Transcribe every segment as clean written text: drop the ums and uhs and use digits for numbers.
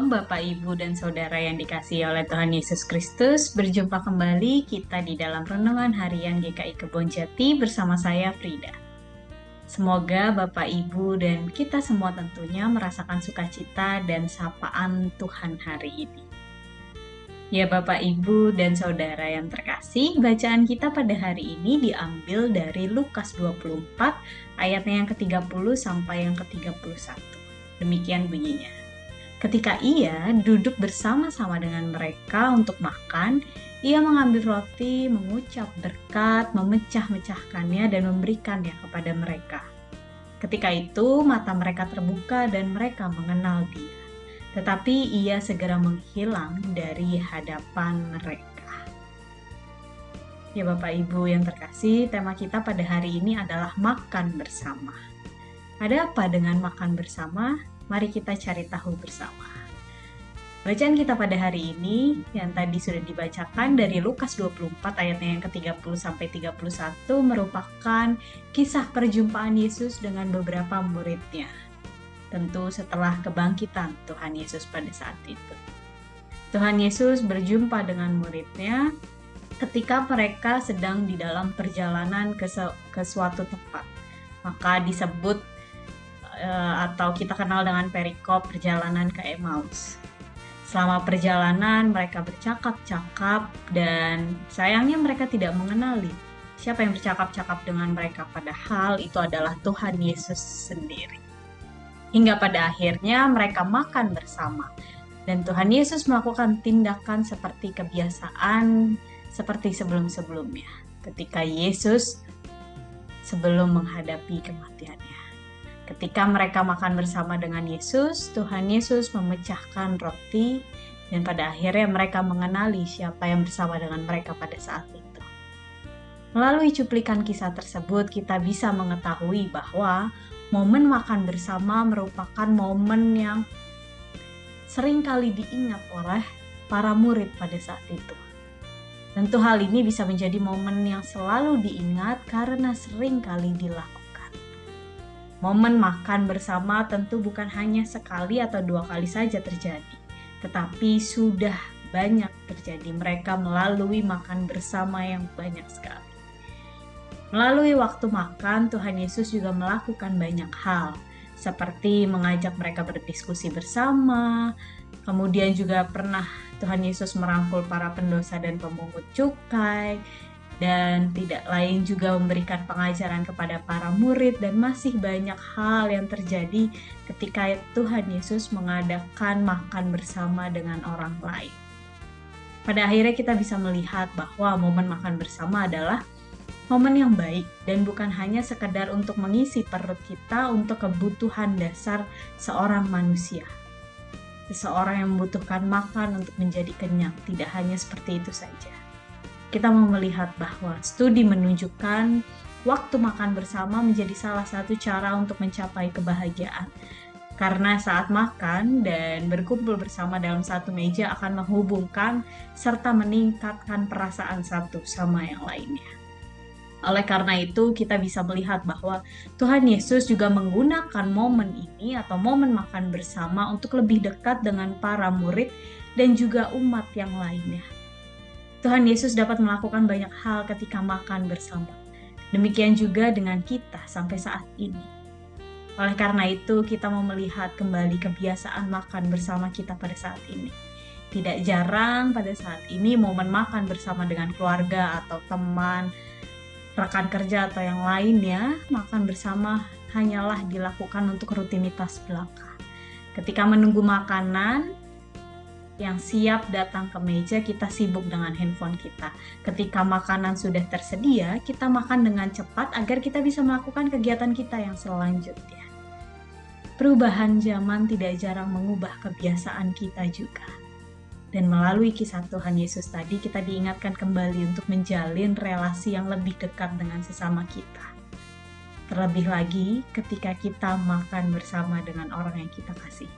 Shalom Bapak, Ibu, dan Saudara yang dikasihi oleh Tuhan Yesus Kristus. Berjumpa kembali kita di dalam Renungan Harian GKI Kebonjati bersama saya Frida. Semoga Bapak, Ibu, dan kita semua tentunya merasakan sukacita dan sapaan Tuhan hari ini. Ya Bapak, Ibu, dan Saudara yang terkasih, bacaan kita pada hari ini diambil dari Lukas 24 ayatnya yang ke-30 sampai yang ke-31. Demikian bunyinya. Ketika ia duduk bersama-sama dengan mereka untuk makan, ia mengambil roti, mengucap berkat, memecah-mecahkannya dan memberikannya kepada mereka. Ketika itu mata mereka terbuka dan mereka mengenal dia. Tetapi ia segera menghilang dari hadapan mereka. Ya Bapak Ibu yang terkasih, tema kita pada hari ini adalah makan bersama. Ada apa dengan makan bersama? Mari kita cari tahu bersama. Bacaan kita pada hari ini yang tadi sudah dibacakan dari Lukas 24 ayatnya yang ke-30 sampai 31 merupakan kisah perjumpaan Yesus dengan beberapa muridnya. Tentu setelah kebangkitan Tuhan Yesus pada saat itu. Tuhan Yesus berjumpa dengan muridnya ketika mereka sedang di dalam perjalanan ke suatu tempat. Maka disebut atau kita kenal dengan perikop perjalanan ke Emmaus. Selama perjalanan mereka bercakap-cakap dan sayangnya mereka tidak mengenali siapa yang bercakap-cakap dengan mereka, padahal itu adalah Tuhan Yesus sendiri. Hingga pada akhirnya mereka makan bersama dan Tuhan Yesus melakukan tindakan seperti kebiasaan seperti sebelum-sebelumnya ketika Yesus sebelum menghadapi kematiannya. Ketika mereka makan bersama dengan Yesus, Tuhan Yesus memecahkan roti dan pada akhirnya mereka mengenali siapa yang bersama dengan mereka pada saat itu. Melalui cuplikan kisah tersebut, kita bisa mengetahui bahwa momen makan bersama merupakan momen yang seringkali diingat oleh para murid pada saat itu. Tentu hal ini bisa menjadi momen yang selalu diingat karena seringkali dilakukan. Momen makan bersama tentu bukan hanya sekali atau dua kali saja terjadi, tetapi sudah banyak terjadi mereka melalui makan bersama yang banyak sekali. Melalui waktu makan, Tuhan Yesus juga melakukan banyak hal, seperti mengajak mereka berdiskusi bersama, kemudian juga pernah Tuhan Yesus merangkul para pendosa dan pemungut cukai, dan tidak lain juga memberikan pengajaran kepada para murid dan masih banyak hal yang terjadi ketika Tuhan Yesus mengadakan makan bersama dengan orang lain. Pada akhirnya kita bisa melihat bahwa momen makan bersama adalah momen yang baik dan bukan hanya sekedar untuk mengisi perut kita untuk kebutuhan dasar seorang manusia. Seseorang yang membutuhkan makan untuk menjadi kenyang, tidak hanya seperti itu saja. Kita mau melihat bahwa studi menunjukkan waktu makan bersama menjadi salah satu cara untuk mencapai kebahagiaan. Karena saat makan dan berkumpul bersama dalam satu meja akan menghubungkan serta meningkatkan perasaan satu sama yang lainnya. Oleh karena itu, kita bisa melihat bahwa Tuhan Yesus juga menggunakan momen ini atau momen makan bersama untuk lebih dekat dengan para murid dan juga umat yang lainnya. Tuhan Yesus dapat melakukan banyak hal ketika makan bersama. Demikian juga dengan kita sampai saat ini. Oleh karena itu, kita mau melihat kembali kebiasaan makan bersama kita pada saat ini. Tidak jarang pada saat ini momen makan bersama dengan keluarga atau teman, rekan kerja atau yang lainnya, makan bersama hanyalah dilakukan untuk rutinitas belaka. Ketika menunggu makanan yang siap datang ke meja, kita sibuk dengan handphone kita. Ketika makanan sudah tersedia, kita makan dengan cepat agar kita bisa melakukan kegiatan kita yang selanjutnya. Perubahan zaman tidak jarang mengubah kebiasaan kita juga. Dan melalui kisah Tuhan Yesus tadi, kita diingatkan kembali untuk menjalin relasi yang lebih dekat dengan sesama kita. Terlebih lagi ketika kita makan bersama dengan orang yang kita kasihi.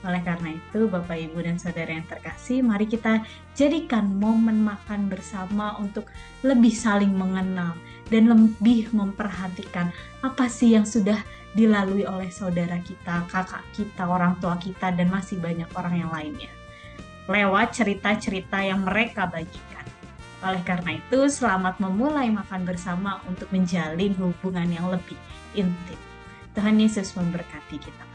Oleh karena itu, Bapak, Ibu, dan Saudara yang terkasih, mari kita jadikan momen makan bersama untuk lebih saling mengenal dan lebih memperhatikan apa sih yang sudah dilalui oleh saudara kita, kakak kita, orang tua kita, dan masih banyak orang yang lainnya. Lewat cerita-cerita yang mereka bagikan. Oleh karena itu, selamat memulai makan bersama untuk menjalin hubungan yang lebih intim. Tuhan Yesus memberkati kita.